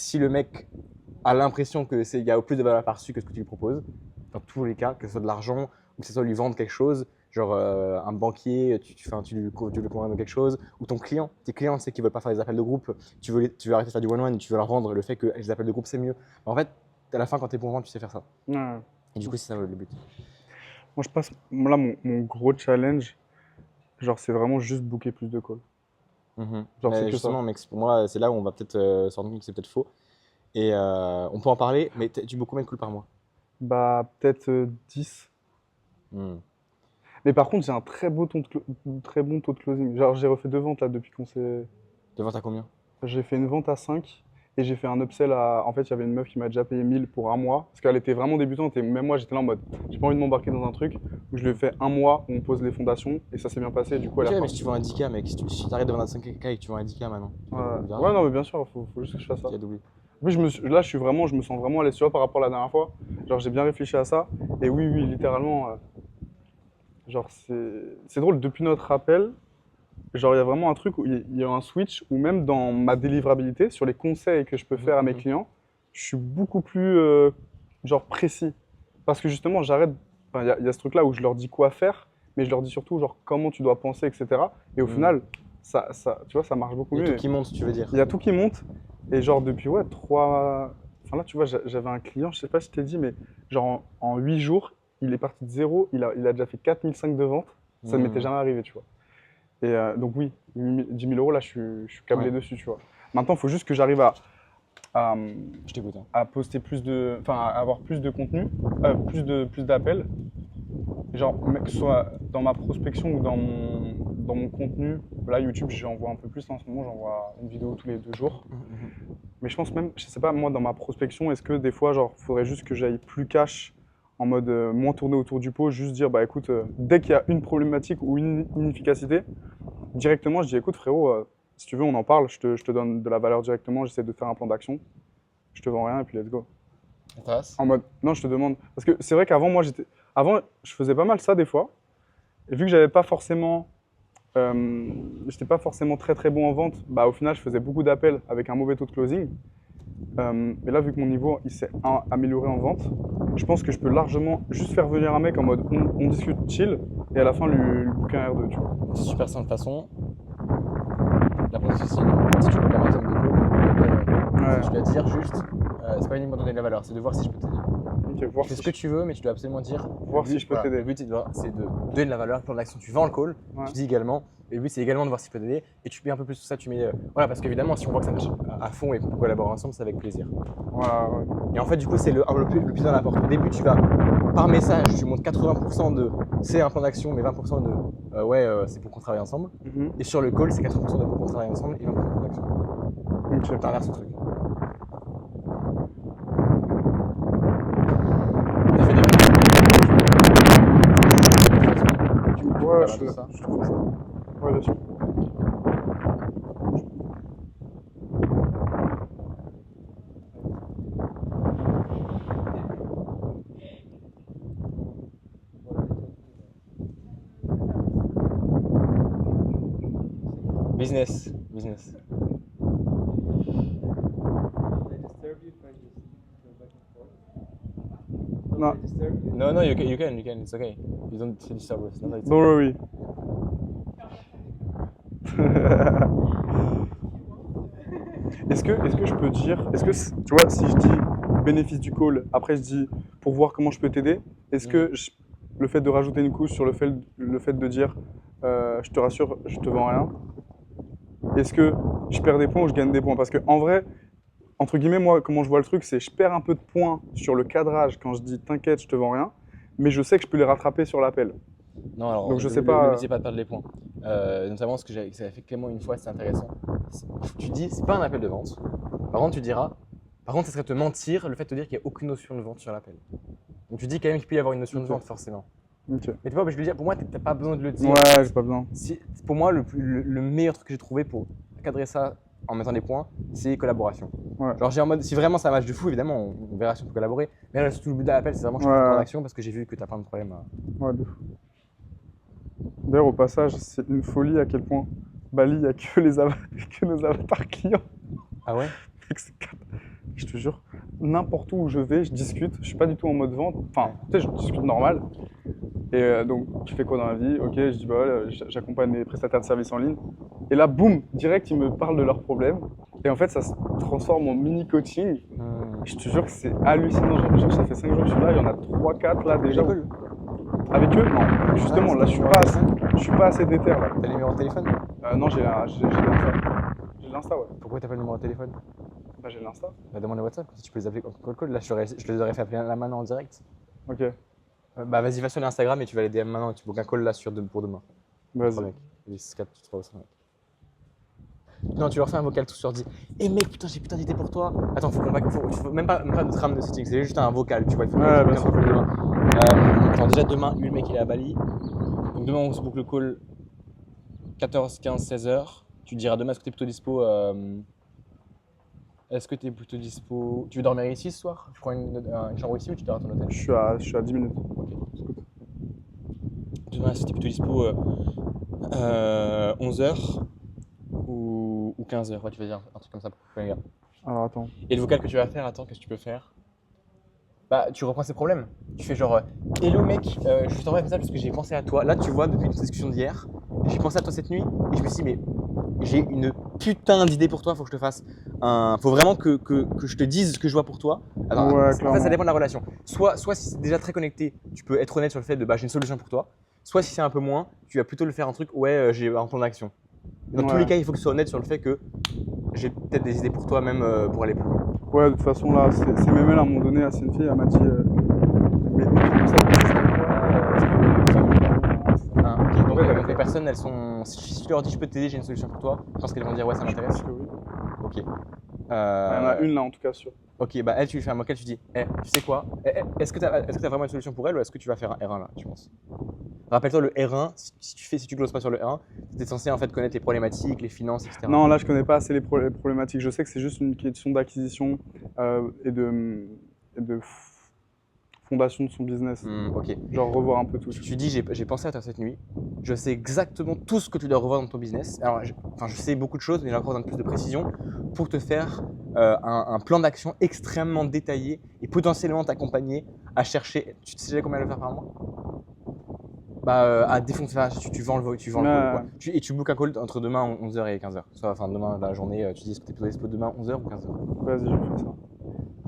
Si le mec a l'impression qu'il y a plus de valeur perçue que ce que tu lui proposes, dans tous les cas, que ce soit de l'argent ou que ce soit lui vendre quelque chose, genre un banquier, tu lui convaincs de quelque chose, ou ton client, tes clients, tu sais qu'ils veulent pas faire des appels de groupe, tu veux arrêter de faire du one-one, tu veux leur vendre le fait que les appels de groupe c'est mieux. En fait, à la fin, quand tu es bon vendre, tu sais faire ça. Ouais. Et du coup, c'est ça le but. Moi, je passe. Là, mon gros challenge, genre, c'est vraiment juste booker plus de calls. Genre, c'est que Justement, ça. mec, pour moi, c'est là où on va peut-être se rendre compte que c'est peut-être faux. Et on peut en parler, mais tu bookes combien de calls par mois? Bah, peut-être 10. Hmm. Mais par contre, j'ai un très bon taux de closing. Genre, j'ai refait 2 ventes là depuis qu'on s'est. De vente à combien? J'ai fait une vente à 5 et j'ai fait un upsell à. En fait, il y avait une meuf qui m'a déjà payé 1000 pour un mois parce qu'elle était vraiment débutante et même moi, j'étais là en mode j'ai pas envie de m'embarquer dans un truc où je le fais un mois où on pose les fondations et ça s'est bien passé. Et du coup, elle Ok, a mais si tu vends un 10K, mec, si t'arrêtes de vendre à 5K et que tu vends un 10K maintenant, tu vas beaucoup Ouais, d'argent. non, mais bien sûr, faut juste que je fasse ça. Tu as doublé. En plus, là, je me sens vraiment à l'aise, tu vois, par rapport à la dernière fois. Genre, j'ai bien réfléchi à ça. Et oui, oui, littéralement, genre, c'est drôle, depuis notre rappel, genre, il y a vraiment un truc où il y a un switch où même dans ma délivrabilité, sur les conseils que je peux faire à mes clients, je suis beaucoup plus, genre, précis. Parce que justement, j'arrête, enfin, il y a ce truc-là où je leur dis quoi faire, mais je leur dis surtout, genre, comment tu dois penser, etc. Et au final, tu vois, ça marche beaucoup Il y a tout mieux. qui monte, tu veux dire. Il y a tout qui monte. Et genre, depuis, ouais, 3. Enfin, là, tu vois, j'avais un client, je sais pas si je t'ai dit, mais genre, en 8 jours, il est parti de zéro. Il a déjà fait 4005 de ventes. Ça ne m'était jamais arrivé, tu vois. Et donc, oui, 10 000 euros, là, je suis câblé Ouais. dessus, tu vois. Maintenant, il faut juste que j'arrive à, Je t'écoute. Hein. à poster plus de. Enfin, à avoir plus de contenu, plus d'appels. Genre, que ce soit dans ma prospection ou dans mon contenu. Là, YouTube, j'en vois un peu plus. En ce moment, j'envoie une vidéo tous les 2 jours. Mais je pense même, je sais pas, moi, dans ma prospection, est-ce que des fois, genre, faudrait juste que j'aille plus cash, en mode moins tourner autour du pot, juste dire, bah écoute, dès qu'il y a une problématique ou une inefficacité, directement, je dis, écoute, frérot, si tu veux, on en parle, je te donne de la valeur directement, j'essaie de te faire un plan d'action, je te vends rien et puis let's go. En mode, non, je te demande. Parce que c'est vrai qu'avant, avant, je faisais pas mal ça des fois. Et vu que j'étais pas forcément très très bon en vente, bah au final, je faisais beaucoup d'appels avec un mauvais taux de closing. Et là, vu que mon niveau il s'est amélioré en vente, je pense que je peux largement juste faire venir un mec en mode on discute chill et à la fin lui booker un R2, tu vois. C'est super simple. De toute façon, la processus, si tu veux par exemple de Ouais. tu dois dire juste, c'est pas uniquement donner de la valeur, c'est de voir si je peux t'aider. Ok, voir Tu fais si ce que tu veux, mais tu dois absolument dire. voir si je peux t'aider. Le but, c'est de donner de la valeur, plan d'action. Tu vends le call, Ouais. tu dis également. Et le but, c'est également de voir si je peux t'aider. Et tu mets un peu plus sur ça, tu mets. Voilà, parce qu'évidemment, si on voit que ça marche à fond et qu'on peut collaborer ensemble, c'est avec plaisir. Voilà, ouais. Et en fait, du coup, c'est le plus important. Au début, tu vas, par message, tu montres 80% de c'est un plan d'action, mais 20% de c'est pour qu'on travaille ensemble. Et sur le call, c'est 80% de pour qu'on travaille ensemble et 20% de plan d'action. Ok. T'inverses le truc. T'as fait des Ouais, ça va, tout ça. je trouve ça. Ouais, bien sûr. Business. Non. No, you can, it's okay. You don't disturb us. No, it's Don't worry. Est-ce que je peux dire, tu vois, si je dis bénéfice du call, après je dis pour voir comment je peux t'aider, est-ce que le fait de rajouter une couche sur le fait de dire je te rassure, je te vends rien, est-ce que je perds des points ou je gagne des points? Parce que en vrai, entre guillemets, moi, comment je vois le truc, c'est je perds un peu de points sur le cadrage quand je dis t'inquiète, je te vends rien, mais je sais que je peux les rattraper sur l'appel. Non, alors, Donc je sais le pas. but, c'est pas de perdre les points. Notamment, ce que j'avais fait Clément une fois, c'est intéressant. Tu dis, c'est pas un appel de vente. Par contre, tu diras, par contre, ce serait te mentir le fait de te dire qu'il n'y a aucune notion de vente sur l'appel. Donc tu dis quand même qu'il peut y avoir une notion de vente, forcément. Ok. Mais tu vois, je veux dire, pour moi, t'as pas besoin de le dire. Ouais, j'ai pas besoin. Pour moi, le meilleur truc que j'ai trouvé pour cadrer ça en mettant des points, c'est collaboration. Ouais. Genre, j'ai en mode, si vraiment ça match de fou, évidemment, on verra si on peut collaborer. Mais là, surtout le but de l'appel, c'est vraiment que je fasse une action parce que j'ai vu que t'as plein de problèmes. Ouais, de fou. D'ailleurs, au passage, c'est une folie à quel point Bali, il n'y a que nos avatars clients. Ah ouais? Mec, c'est je te jure, n'importe où je vais, je discute, je suis pas du tout en mode vente, enfin, tu sais, je discute normal. Et donc, tu fais quoi dans la vie? Ok, je dis, bah voilà, j'accompagne mes prestataires de services en ligne. Et là, boum, direct, ils me parlent de leurs problèmes. Et en fait, ça se transforme en mini coaching. Je te jure que c'est hallucinant. Genre, ça fait 5 jours que je suis là, il y en a 3, 4 là déjà. L'école. Avec eux? Non. Justement, là, je suis pas assez déter là. T'as le numéro de téléphone? Non, j'ai l'Insta. J'ai l'Insta, ouais. Pourquoi t'as pas le numéro de téléphone? Bah, j'ai l'Insta. Bah, demande le WhatsApp, si tu peux les appeler en call. Là, je les aurais fait appeler là maintenant en direct. Ok, Bah, vas-y, va sur Instagram et tu vas les DM maintenant et tu bookes un call là pour demain. vas-y. Trois mecs. 10, 4, 3, 5 mecs. Non, tu leur fais un vocal tout sur dit. Eh mec, putain, j'ai putain d'idée pour toi. Attends, faut même pas de trame de setting, c'est juste un vocal, tu vois. Il faut Ouais, bien un sûr. call demain. Genre, déjà demain, lui, le mec, il est à Bali. Donc demain, on se book le call 14, 15, 16 heures. Tu te diras demain, est-ce que t'es plutôt dispo Est-ce que t'es plutôt dispo Tu veux dormir ici ce soir? Tu prends une chambre ici ou tu dors à ton hôtel? Je suis à 10 minutes. Ok. Demain, est-ce que t'es plutôt dispo 11h ou 15h? Ouais, tu vas dire un truc comme ça pour les gars. Alors, attends. Et le vocal que tu vas faire, attends, qu'est-ce que tu peux faire? Bah, tu reprends ces problèmes. Tu fais genre, hello mec, je t'envoie un message parce que j'ai pensé à toi. Là, tu vois, depuis notre discussion d'hier, j'ai pensé à toi cette nuit et je me suis dit, mais j'ai une putain d'idée pour toi, faut que je te fasse un. Faut vraiment que je te dise ce que je vois pour toi. Alors, Ouais, en fait, ça clairement. dépend de la relation. Soit si c'est déjà très connecté, tu peux être honnête sur le fait de bah, j'ai une solution pour toi. Soit si c'est un peu moins, tu vas plutôt le faire un truc, ouais, j'ai un plan d'action. Dans tous Ouais. les cas, il faut que tu sois honnête sur le fait que j'ai peut-être des idées pour toi, même pour aller plus loin. Ouais, de toute façon, là, c'est même elle, à un moment donné, c'est une fille, elle m'a dit mais tu trouves ça existe quoi? Ah, ok. Donc, Ouais, donc les personnes, elles sont. Si tu leur dis je peux t'aider, j'ai une solution pour toi, je pense qu'elles vont dire ouais, ça Je m'intéresse. pense que oui. Ok. Il y en a une là, en tout cas, sûre. Ok, bah elle, tu lui fais un vocal, tu dis, tu sais quoi, est-ce que tu as vraiment une solution pour elle ou est-ce que tu vas faire un R1 là, tu penses? Rappelle-toi le R1, si tu glosses pas sur le R1, tu es censé en fait connaître les problématiques, les finances, etc. Non, là, je connais pas assez les problématiques. Je sais que c'est juste une question d'acquisition et de fondation de son business. Ok. Genre revoir un peu tout. Tu dis, j'ai pensé à toi cette nuit, je sais exactement tout ce que tu dois revoir dans ton business. Alors, je sais beaucoup de choses, mais j'ai encore besoin de plus de précision pour te faire un plan d'action extrêmement détaillé et potentiellement t'accompagner à chercher. Tu sais déjà combien elle va faire par mois? Bah, à défoncer, tu vends le call, quoi. Et tu bookes un call entre demain 11h et 15h. Soit, enfin, demain, la journée, tu dis est-ce que tu es plutôt dispo demain 11h ou 15h? Vas-y, je fais ça.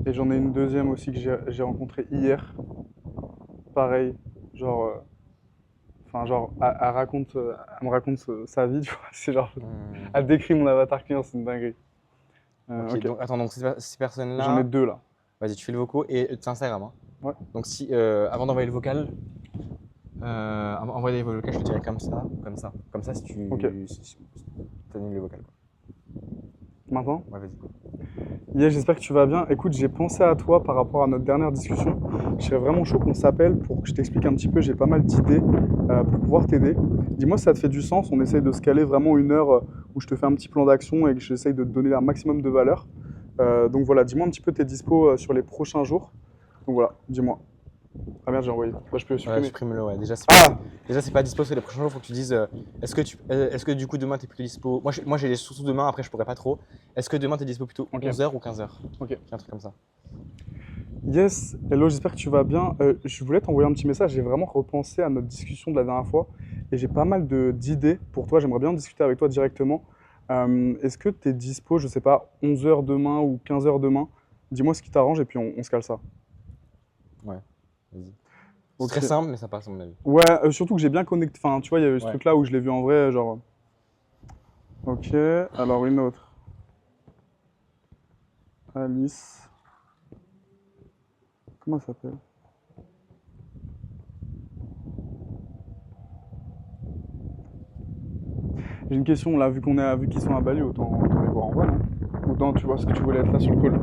Et j'en ai une deuxième aussi que j'ai rencontrée hier. Pareil, genre, elle me raconte sa vie, tu vois. C'est genre, elle décrit mon avatar client, c'est une dinguerie. Ok, donc attends, donc ces personnes-là. J'en ai deux là. Vas-y, tu fais le vocaux et tu Instagram. Hein. Ouais. Donc, si, avant d'envoyer le vocal, envoyer le vocal, je te dirais comme ça, comme ça. Comme ça, si tu Ok. si annules le vocal. Quoi. Maintenant? Ouais, vas-y. Yeah, j'espère que tu vas bien. Écoute, j'ai pensé à toi par rapport à notre dernière discussion. Je serais vraiment chaud qu'on s'appelle pour que je t'explique un petit peu. J'ai pas mal d'idées pour pouvoir t'aider. Dis-moi si ça te fait du sens. On essaye de se caler vraiment une heure où je te fais un petit plan d'action et que j'essaye de te donner un maximum de valeur. Donc voilà, dis-moi un petit peu tes dispos sur les prochains jours. Donc voilà, dis-moi. Ah merde, j'ai envoyé. Bah, je peux Ouais, supprimer. supprime-le, ouais. Déjà, Ah! c'est pas dispo sur les prochains jours. Faut que tu dises est-ce que du coup demain t'es plutôt dispo? Moi j'ai surtout demain, après je pourrais pas trop. Est-ce que demain t'es dispo plutôt Ok. 11h ou 15h? Ok. Un truc comme ça. Yes, hello, j'espère que tu vas bien. Je voulais t'envoyer un petit message. J'ai vraiment repensé à notre discussion de la dernière fois et j'ai pas mal d'idées pour toi. J'aimerais bien discuter avec toi directement. Est-ce que tu es dispo, je sais pas, 11h demain ou 15h demain? Dis-moi ce qui t'arrange et puis on se cale ça. Ouais, vas-y. C'est Ok. très simple, mais ça passe à mon avis. Ouais, surtout que j'ai bien connecté. Enfin, tu vois, il y a eu ce Ouais. truc-là où je l'ai vu en vrai, genre. Ok, alors une autre. Alice. Comment elle s'appelle? J'ai une question là, vu qu'ils sont à Bali, autant les voir en vrai, non? Autant tu vois ce que tu voulais être là sur le call.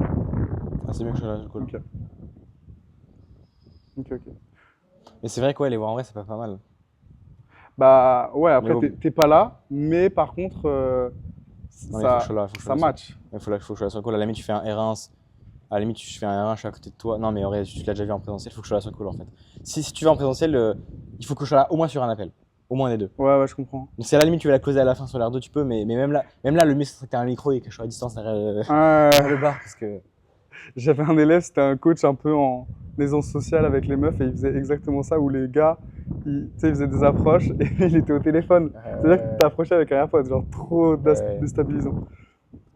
Ah, c'est bien que je sois là, c'est cool. Ok. Ok. Mais c'est vrai que ouais, les voir en vrai, c'est pas mal. Bah ouais, après Mais t'es pas là, mais par contre, Non, mais faut que je sois là, ça match. Il faut que je sois là sur le call. À la limite, tu fais un R1. À la limite, tu fais un R1, je suis à côté de toi. Non, mais en vrai, tu l'as déjà vu en présentiel, il faut que je sois là sur le call en fait. Si tu vas en présentiel, il faut que je sois là au moins sur un appel. Au moins un des deux. Ouais, je comprends. Donc si à la limite tu veux la causer à la fin sur l'R2, tu peux, mais même là, le mieux c'est que tu as un micro et que je sois à distance derrière Ouais, le bar parce que. J'avais un élève, c'était un coach un peu en aisance sociale avec les meufs et il faisait exactement ça où les gars, tu sais, ils faisaient des approches et lui, il était au téléphone. C'est-à-dire que tu t'approchais avec un AirPod, genre trop Ouais. déstabilisant.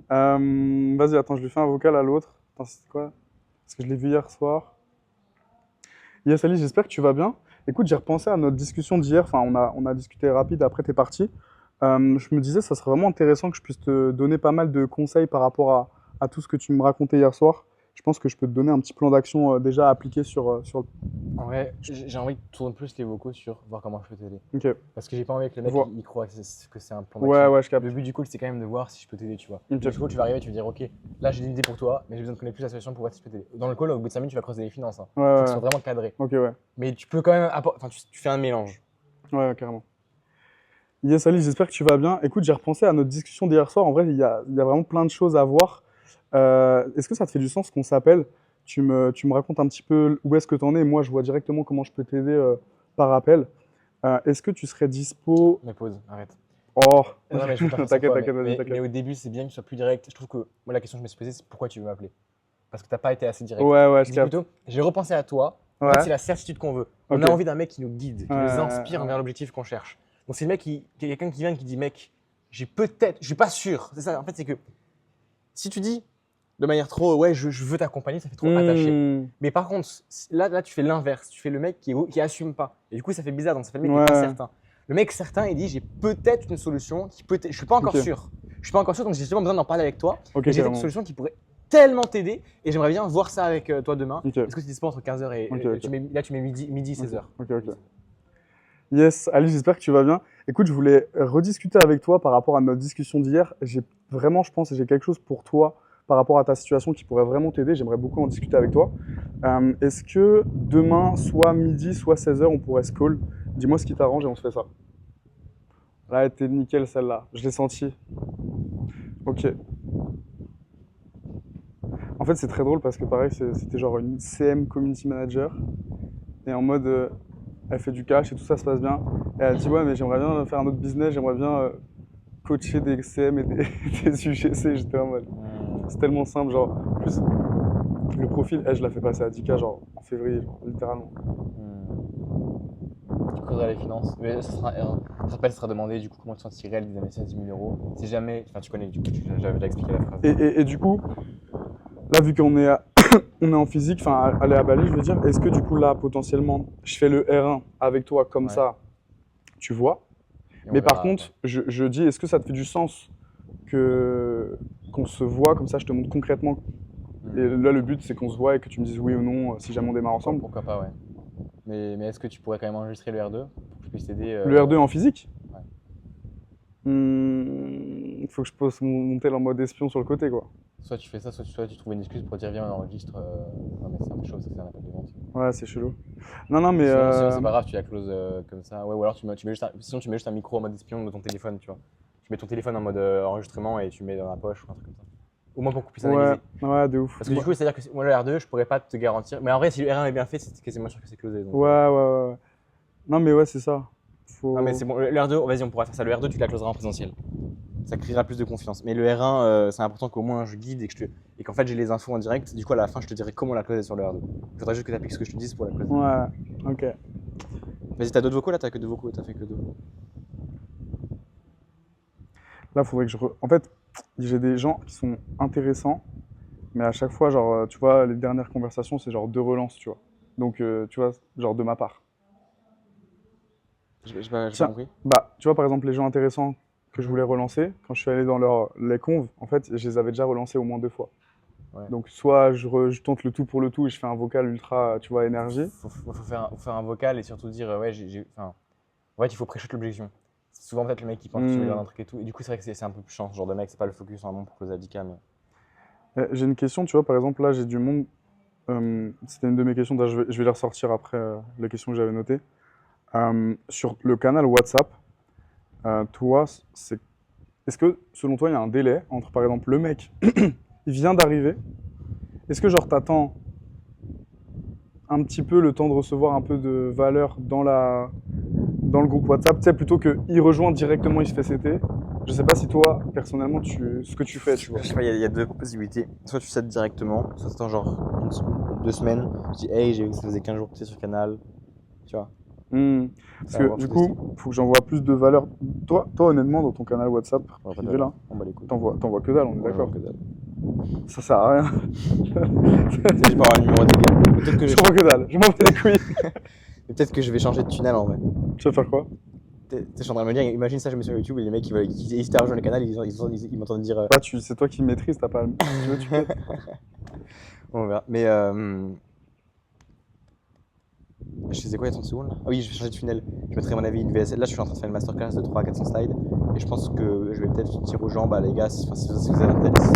Vas-y, attends, je lui fais un vocal à l'autre. Attends, c'est quoi? Parce que je l'ai vu hier soir. Yes, Ali, j'espère que tu vas bien. Écoute, j'ai repensé à notre discussion d'hier. Enfin, on a discuté rapide, après t'es parti. Je me disais, ça serait vraiment intéressant que je puisse te donner pas mal de conseils par rapport à tout ce que tu me racontais hier soir. Je pense que je peux te donner un petit plan d'action déjà appliqué sur le... En vrai, j'ai envie de tourner plus les vocaux sur voir comment je peux t'aider. Ok, Parce que j'ai pas envie que le mec Vois. il croit que c'est un plan Ouais, d'action. ouais, je capte. Le but du call, c'est quand même de voir si je peux t'aider, tu vois. Ok. Du coup, tu vas arriver, tu vas dire, ok, là j'ai une idée pour toi, mais j'ai besoin de connaître plus la situation pour voir si je peux t'aider. Dans le call, au bout de 5 minutes, tu vas creuser les finances. Hein. Ouais, Faut ouais, qu'ils soient vraiment cadrés. ok, ouais. Mais tu peux quand même enfin, tu fais un mélange. Ouais, carrément. Yes, Ali, j'espère que tu vas bien. Écoute, j'ai repensé à notre discussion d'hier soir. En vrai, il y a vraiment plein de choses à voir. Est-ce que ça te fait du sens qu'on s'appelle? Tu me racontes un petit peu où est-ce que tu en es. Moi, je vois directement comment je peux t'aider par appel. Est-ce que tu serais dispo? Mais pause, arrête. Oh, Non, mais je vais pas faire ça t'inquiète, quoi, t'inquiète, vas-y, mais t'inquiète. au début, c'est bien que tu sois plus direct. Je trouve que moi, la question que je me suis posée, c'est pourquoi tu veux m'appeler? Parce que t'as pas été assez direct. Ouais, ouais, je Dis capte. plutôt, j'ai repensé à toi. En Ouais, fait, c'est la certitude qu'on veut. On ok. a envie d'un mec qui nous guide, qui nous inspire Ouais. vers l'objectif qu'on cherche. Donc, c'est le mec quelqu'un qui vient et qui dit, mec, je suis pas sûr. C'est ça, en fait, c'est que si tu dis de manière trop, ouais, je veux t'accompagner, ça fait trop attaché. Hmm. Mais par contre, là, tu fais l'inverse. Tu fais le mec qui assume pas. Et du coup, ça fait bizarre. Donc, ça fait le mec Ouais. qui est incertain. Le mec certain, il dit, j'ai peut-être une solution qui peut. Je suis pas encore Ok. sûr. Je suis pas encore sûr, donc j'ai justement besoin d'en parler avec toi. Ok, Mais j'ai une carrément. solution qui pourrait tellement t'aider. Et j'aimerais bien voir ça avec toi demain. Ok, Est-ce que tu es dispo entre 15h et. Ok, ok. Là, tu mets midi ok, 16h. ok. Yes, Ali, j'espère que tu vas bien. Écoute, je voulais rediscuter avec toi par rapport à notre discussion d'hier. J'ai vraiment, je pense, j'ai quelque chose pour toi par rapport à ta situation qui pourrait vraiment t'aider. J'aimerais beaucoup en discuter avec toi. Est-ce que demain, soit midi, soit 16h, on pourrait se call? Dis-moi ce qui t'arrange et on se fait ça. Là, elle était nickel celle-là. Je l'ai senti. Ok. En fait, c'est très drôle parce que pareil, c'était genre une CM Community Manager. Et en mode, elle fait du cash et tout ça se passe bien. Et elle dit, ouais, mais j'aimerais bien faire un autre business, j'aimerais bien coacher des CM et des UGC. J'étais en mode, c'est tellement simple, genre, en plus, le profil, elle, je la fais passer à 10K, genre, en février, genre, littéralement. Tu creuseras les finances. Mais ça sera, je te rappelle, ça sera demandé du coup comment tu te sentirais des investissements à 10 000 euros. Si jamais, enfin tu connais, du coup, j'avais déjà expliqué la phrase. Et du coup, là, vu qu'on est, on est en physique, enfin, aller à Bali, je veux dire, est-ce que du coup, là, potentiellement, je fais le R1 avec toi comme Ouais. ça, tu vois? Et on Mais par verra contre, je dis, est-ce que ça te fait du sens qu'on se voit, comme ça je te montre concrètement. après. Et là, le but, c'est qu'on se voit et que tu me dises oui ou non si jamais on démarre ensemble. Pourquoi pas, ouais. Mais est-ce que tu pourrais quand même enregistrer le R2 pour que je puisse t'aider Le R2 en physique? Ouais. Il faut que je pose mon tel en mode espion sur le côté, quoi. Soit tu fais ça, soit tu trouves une excuse pour dire viens, on enregistre. Non, mais c'est un peu chaud, ça, c'est un appel de vente. Ouais, c'est chelou. Non, non, mais. Sinon, c'est pas grave, tu la closes comme ça. Ouais, ou alors sinon, tu mets juste un micro en mode espion de ton téléphone, tu vois. Tu mets ton téléphone en mode enregistrement et tu le mets dans la poche ou un truc comme ça. Au moins pour qu'on puisse analyser. Ouais, de ouf. Parce que du coup, c'est-à-dire que moi, le R2, je pourrais pas te garantir. Mais en vrai, si le R1 est bien fait, c'est quasiment sûr que c'est closé. Donc, Ouais. Non, mais ouais, c'est ça. Non, mais c'est bon. Le R2, vas-y, on pourra faire ça. Le R2, tu la closeras en présentiel. Ça créera plus de confiance. Mais le R1, c'est important qu'au moins je guide et qu'en fait j'ai les infos en direct. Du coup, à la fin, je te dirai comment la closer sur le R2. Il faudra juste que tu appliques ce que je te dise pour la closer. Ouais, ok. Vas-y, t'as d'autres vocaux là? T'as que deux vocaux, t'as fait que deux. Là, faudrait que En fait, j'ai des gens qui sont intéressants, mais à chaque fois, genre, tu vois, les dernières conversations, c'est genre deux relances, tu vois. Donc, tu vois, genre de ma part. J'ai pas Tiens. compris. Bah, tu vois, par exemple, les gens intéressants que je voulais relancer, quand je suis allé dans les conves, en fait, je les avais déjà relancés au moins 2 fois. Ouais. Donc, soit je tente le tout pour le tout et je fais un vocal ultra, tu vois, énergie. Faut faire un vocal et surtout dire ouais, enfin, en fait, il faut pré-shot l'objection. C'est souvent peut-être le mec qui pense que tu veux dire un truc et tout. Et du coup, c'est vrai que c'est un peu plus chiant ce genre de mec. C'est pas le focus vraiment pour closer à 10K. Mais... J'ai une question, tu vois, par exemple, là, j'ai du monde. C'était une de mes questions, d'ailleurs, je vais les ressortir après les questions que j'avais notées. Sur le canal WhatsApp, toi, est-ce que, selon toi, il y a un délai entre, par exemple, le mec, il vient d'arriver, est-ce que, genre, t'attends un petit peu le temps de recevoir un peu de valeur dans le groupe WhatsApp, tu sais, plutôt qu'il rejoint directement, il se fait CT, Je sais pas si toi, personnellement, ce que tu fais, tu vois. Je sais pas, il y a deux possibilités. Soit tu sets directement, soit tu attends genre 2 semaines, tu dis hey, j'ai vu que ça faisait 15 jours que tu es sur le canal, tu vois. Parce Ça va que avoir du plus de style. coup, faut que j'envoie plus de valeur. Toi, honnêtement, dans ton canal WhatsApp On va pas de privé valeur, là, on bat les couilles. t'envoies que dalle, on est Ouais, d'accord. que dalle. Ça sert à rien. C'est juste pour avoir le numéro des gars. Peut-être que Je vois que dalle, je m'en bats les couilles. peut-être que je vais changer de tunnel en vrai. Tu vas faire quoi? Je suis en train de me dire, imagine ça, je me mets sur YouTube et les mecs qui hésitent à rejoindre le canal, ils m'entendent dire. Bah, c'est toi qui maîtrises, t'as pas. Si tu veux, tu fais. On verra. Mais je faisais quoi il y a 30 secondes là? Ah oui, je vais changer de tunnel. Je mettrai à mon avis une VSL. Là, je suis en train de faire une masterclass de 300 à 400 slides. Et je pense que je vais peut-être dire aux gens, bah les gars, si vous avez intéresse,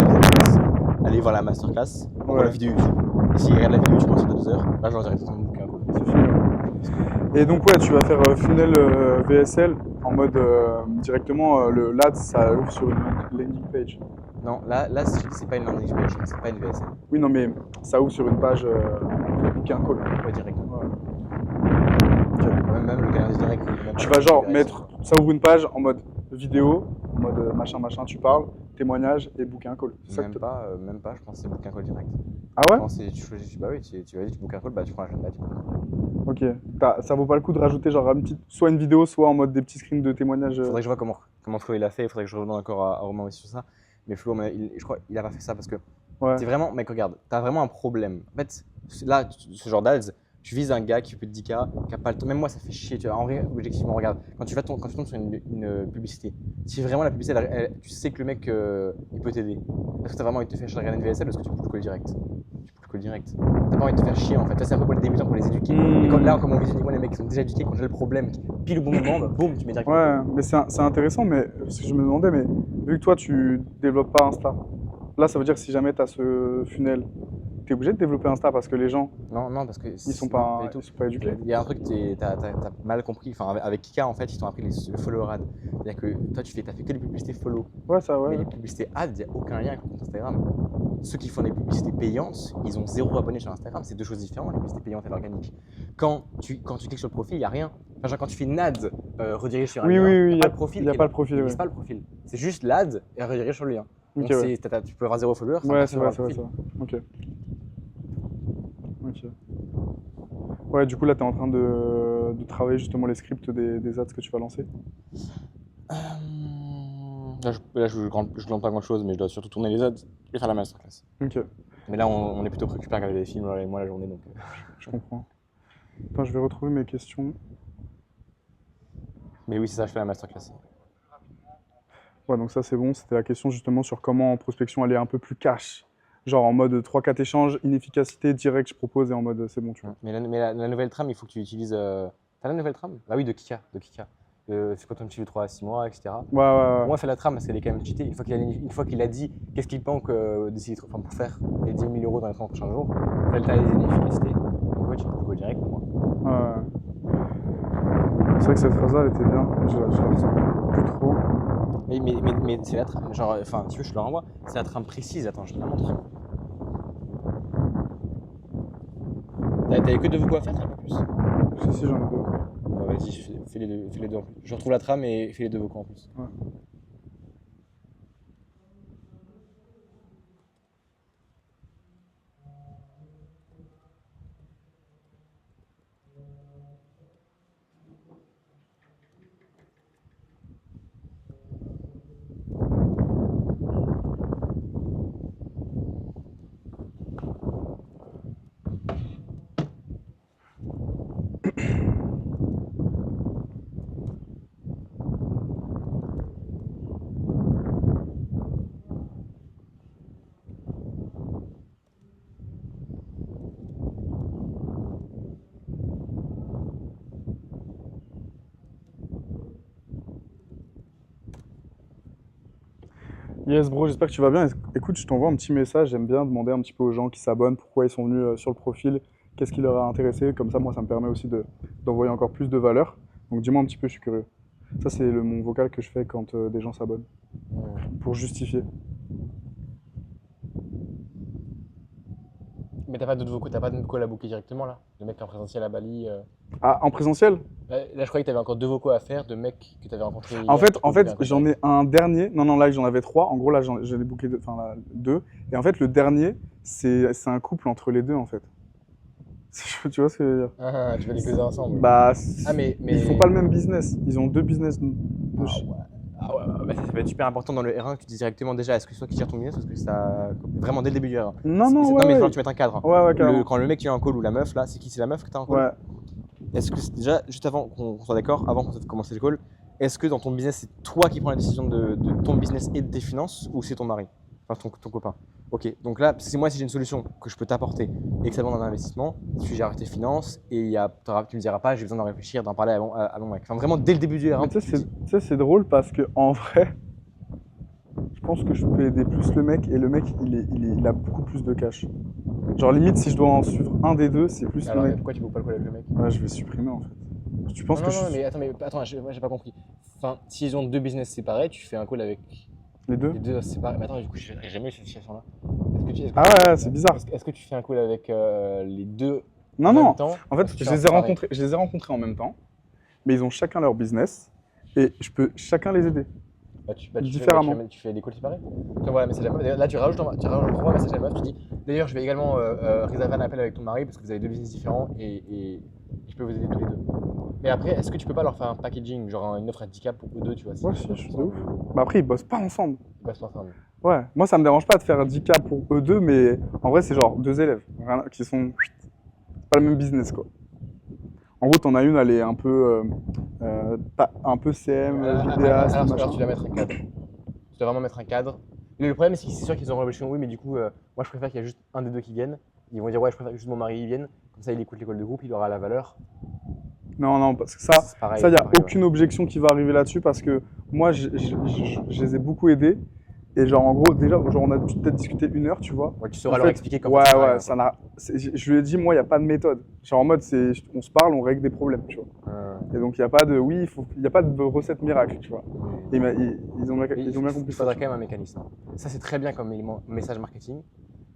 allez voir la masterclass, on voit la Ouais. vidéo YouTube. Et s'ils regardent la vidéo YouTube ensuite de 2 heures, là, je leur dirai dans mon bouquin. C'est fini. Et donc, ouais, tu vas faire funnel VSL en mode directement, le LAD, ça ouvre sur une landing page. Non, là c'est pas une landing page, c'est pas une VSL. Oui, non, mais ça ouvre sur une page bouquin call. Ouais, direct. Ouais. Même le canal direct. Tu vas genre mettre, ça ouvre une page en mode vidéo, en mode machin, tu parles, témoignage et bouquin call. Même pas, je pense que c'est bouquin call direct. Ah ouais? Non, tu choisis, bah oui, tu vas dire, tu book un call, bah tu prends l'agenda, tu book un call. Ok. Ça vaut pas le coup de rajouter genre soit une vidéo, soit en mode des petits screens de témoignage. Faudrait que je vois comment Flo il a fait, il faudrait que je revienne encore à Romain aussi sur ça. Mais Flo, je crois il a pas fait ça parce que Ouais. c'est vraiment, mec, regarde, t'as vraiment un problème. En fait, là, ce genre d'ads, tu vises un gars qui fait plus de 10K, qui a pas le temps. Même moi, ça fait chier. Tu vois, en vrai, objectivement, regarde, quand tu tombes sur une publicité, si vraiment la publicité, tu sais que le mec, il peut t'aider. Est-ce que t'as vraiment envie de te faire chier à regarder une VSL parce que tu peux le coller direct? Tu peux le direct. T'as pas envie de te faire chier en fait. Là, c'est un peu pour les débutants, pour les éduquer. Et là, comme on vise uniquement les mecs qui sont déjà éduqués, quand j'ai le problème, pile au bon moment, bah, boum, tu mets directement. Ouais, mais c'est intéressant, mais parce que je me demandais, mais vu que toi tu développes pas Insta, là ça veut dire que si jamais tu as ce funnel, tu es obligé de développer Insta parce que les gens Non, parce que ils sont pas du tout. ils sont pas éduqués. Il y a un truc que t'as mal compris. Enfin, avec Kika, en fait, ils t'ont appris le follow ad. C'est-à-dire que toi, t'as fait que des publicités follow. Ouais, ça, Mais ouais. les publicités ads, il n'y a aucun lien avec le compte Instagram. Ceux qui font des publicités payantes, ils ont 0 abonnés sur Instagram. C'est deux choses différentes, les publicités payantes et l'organique. Quand tu cliques sur le profil, il n'y a rien. Enfin, genre, quand tu fais une ad redirige sur un Oui, lien, oui, il oui, n'y a pas le profil. il y a qui est pas là. le profil, Ils ouais. lisent pas le profil. C'est juste l'ad et redirige sur le lien. Ok, Donc, ouais. tu peux avoir 0 followers. Ouais, c'est vrai, c'est vrai, c'est vrai. Ok. Ok. Ouais, du coup là tu es en train de travailler justement les scripts des ads que tu vas lancer. Je glande pas grand chose, mais je dois surtout tourner les ads et faire la masterclass. Ok, Mais là, on est plutôt préoccupé à regarder des films et moi la journée. Donc, je comprends. Attends, je vais retrouver mes questions. Mais oui, c'est ça, je fais la masterclass. Ouais, donc ça c'est bon, c'était la question justement sur comment en prospection aller un peu plus cash. Genre en mode 3-4 échanges, inefficacité, direct, je propose et en mode c'est bon, tu vois. Mais la nouvelle trame, il faut que tu utilises. T'as la nouvelle trame? Ah oui, de Kika. C'est quand on utilise 3 à 6 mois, etc. Ouais, ouais, Pour ouais. moi, fais la trame parce qu'elle est quand même cheatée. Une fois qu'il a dit qu'est-ce qu'il manque pour faire les 10 000 € dans les 30 prochains jours, t'as les inefficacités. Donc, ouais, tu peux go direct pour moi. Ouais. C'est vrai que cette phrase-là, elle était bien. Je la ressens plus trop. Mais c'est la trame. Genre, enfin, tu veux, je te la renvoie. C'est la trame précise. Attends, je te la montre. T'avais que 2 vocaux à faire, un peu plus. Si, j'en ai deux. Bah, vas-y, fais les deux en plus. Je retrouve la trame et fais les 2 vocaux en plus. Ouais. Yes, bro, j'espère que tu vas bien. Écoute, je t'envoie un petit message. J'aime bien demander un petit peu aux gens qui s'abonnent pourquoi ils sont venus sur le profil, qu'est-ce qui leur a intéressé. Comme ça, moi, ça me permet aussi d'envoyer encore plus de valeur. Donc, dis-moi un petit peu, je suis curieux. Ça, c'est mon vocal que je fais quand des gens s'abonnent, pour justifier. Mais t'as pas d'autres vocaux, t'as pas de call à booker directement là? De mec en présentiel à Bali. Ah, en présentiel? Là, je croyais que t'avais encore 2 vocaux à faire de mecs que t'avais rencontrés hier. En qui fait, pouvaient booker un call j'en ai direct. un dernier. Non, non, là, j'en avais 3. En gros, là, j'en ai booké deux, enfin, là, 2. Et en fait, le dernier, c'est un couple entre les deux, en fait. Tu vois ce que je veux dire? Tu vas les causer ensemble. Bah, Ah, ils font pas le même business. Ils ont 2 business. Ah ouais. Ah ouais, ouais, ça va être super important dans le R1 que tu dises directement déjà, est-ce que c'est toi qui gères ton business ou est-ce que ça. Vraiment dès le début du R1. Non, non, Non, ouais, mais il va falloir ouais. que tu mettes un cadre. Hein. Ouais, ouais, carrément. Quand le mec qui a un call ou la meuf là, c'est la meuf que t'as un call? Ouais. Est-ce que c'est déjà, juste avant qu'on soit d'accord, avant qu'on commence le call, est-ce que dans ton business, c'est toi qui prends la décision de ton business et de tes finances ou c'est ton mari? Enfin, ton copain. Ok, donc là, c'est moi si j'ai une solution que je peux t'apporter et que ça demande un investissement, tu gères tes finances et tu me diras pas, j'ai besoin d'en réfléchir, d'en parler à mon mec. Enfin, vraiment dès le début du R1. Mais tu sais, c'est drôle parce que en vrai, je pense que je peux aider plus le mec et le mec, il a beaucoup plus de cash. Genre, limite, si je dois en suivre un des deux, c'est plus Alors, le mais mec. pourquoi tu bouges pas le call avec le mec? Ouais, je vais supprimer en fait. Tu penses Non, que non, je non, suis. mais attends, moi j'ai pas compris. Enfin, s'ils ont 2 business séparés, tu fais un call avec Les deux? les deux séparés. Mais attends, du coup, j'ai jamais eu cette situation-là. Ah ouais, c'est bizarre. Est-ce que tu fais un call avec les deux Non, en même non. temps? En fait, Est-ce que tu fais un séparé? je les ai rencontrés en même temps, mais ils ont chacun leur business et je peux chacun les aider. Différemment. Tu fais des calls séparés. Tu envoies un message à la meuf. Là, tu rajoutes un message à la meuf. Tu dis d'ailleurs, je vais également réserver un appel avec ton mari parce que vous avez 2 business différents et je peux vous aider tous les deux. Mais après, est-ce que tu peux pas leur faire un packaging, genre une offre à 10K pour eux deux, tu vois? Ouais, si, je suis de ouf. Bah après, ils bossent pas ensemble. Ils passent par ça. Ouais, moi ça me dérange pas de faire 10K pour eux deux, mais en vrai, c'est genre 2 élèves qui sont pas le même business quoi. En gros, t'en as une, elle est un peu, un peu CM, vidéaste, Alors, machin. tu dois mettre un cadre. Tu dois vraiment mettre un cadre. Le problème, c'est que c'est sûr qu'ils auront réfléchi, oui, mais du coup, moi je préfère qu'il y ait juste un des deux qui vienne. Ils vont dire, ouais, je préfère que juste mon mari y vienne. Comme ça, il écoute l'école de groupe, il aura la valeur. Non, non, parce que C'est pareil. ça, il n'y a pareil, aucune objection qui va arriver là-dessus parce que moi, je les ai beaucoup aidés. Et genre, en gros, déjà, genre, on a peut-être discuté 1 heure, tu vois. Ouais, tu sauras En leur fait, expliquer comment ouais, ça ouais, marche. ça n'a. Je lui ai dit, moi, il n'y a pas de méthode. Genre, en mode, on se parle, on règle des problèmes, tu vois. Et donc, il n'y a pas de, oui, il n'y a pas de recette miracle, tu vois. Et ils ont bien compris Il ça. faudra tu quand vois. même un mécanisme. Ça, c'est très bien comme élément message marketing.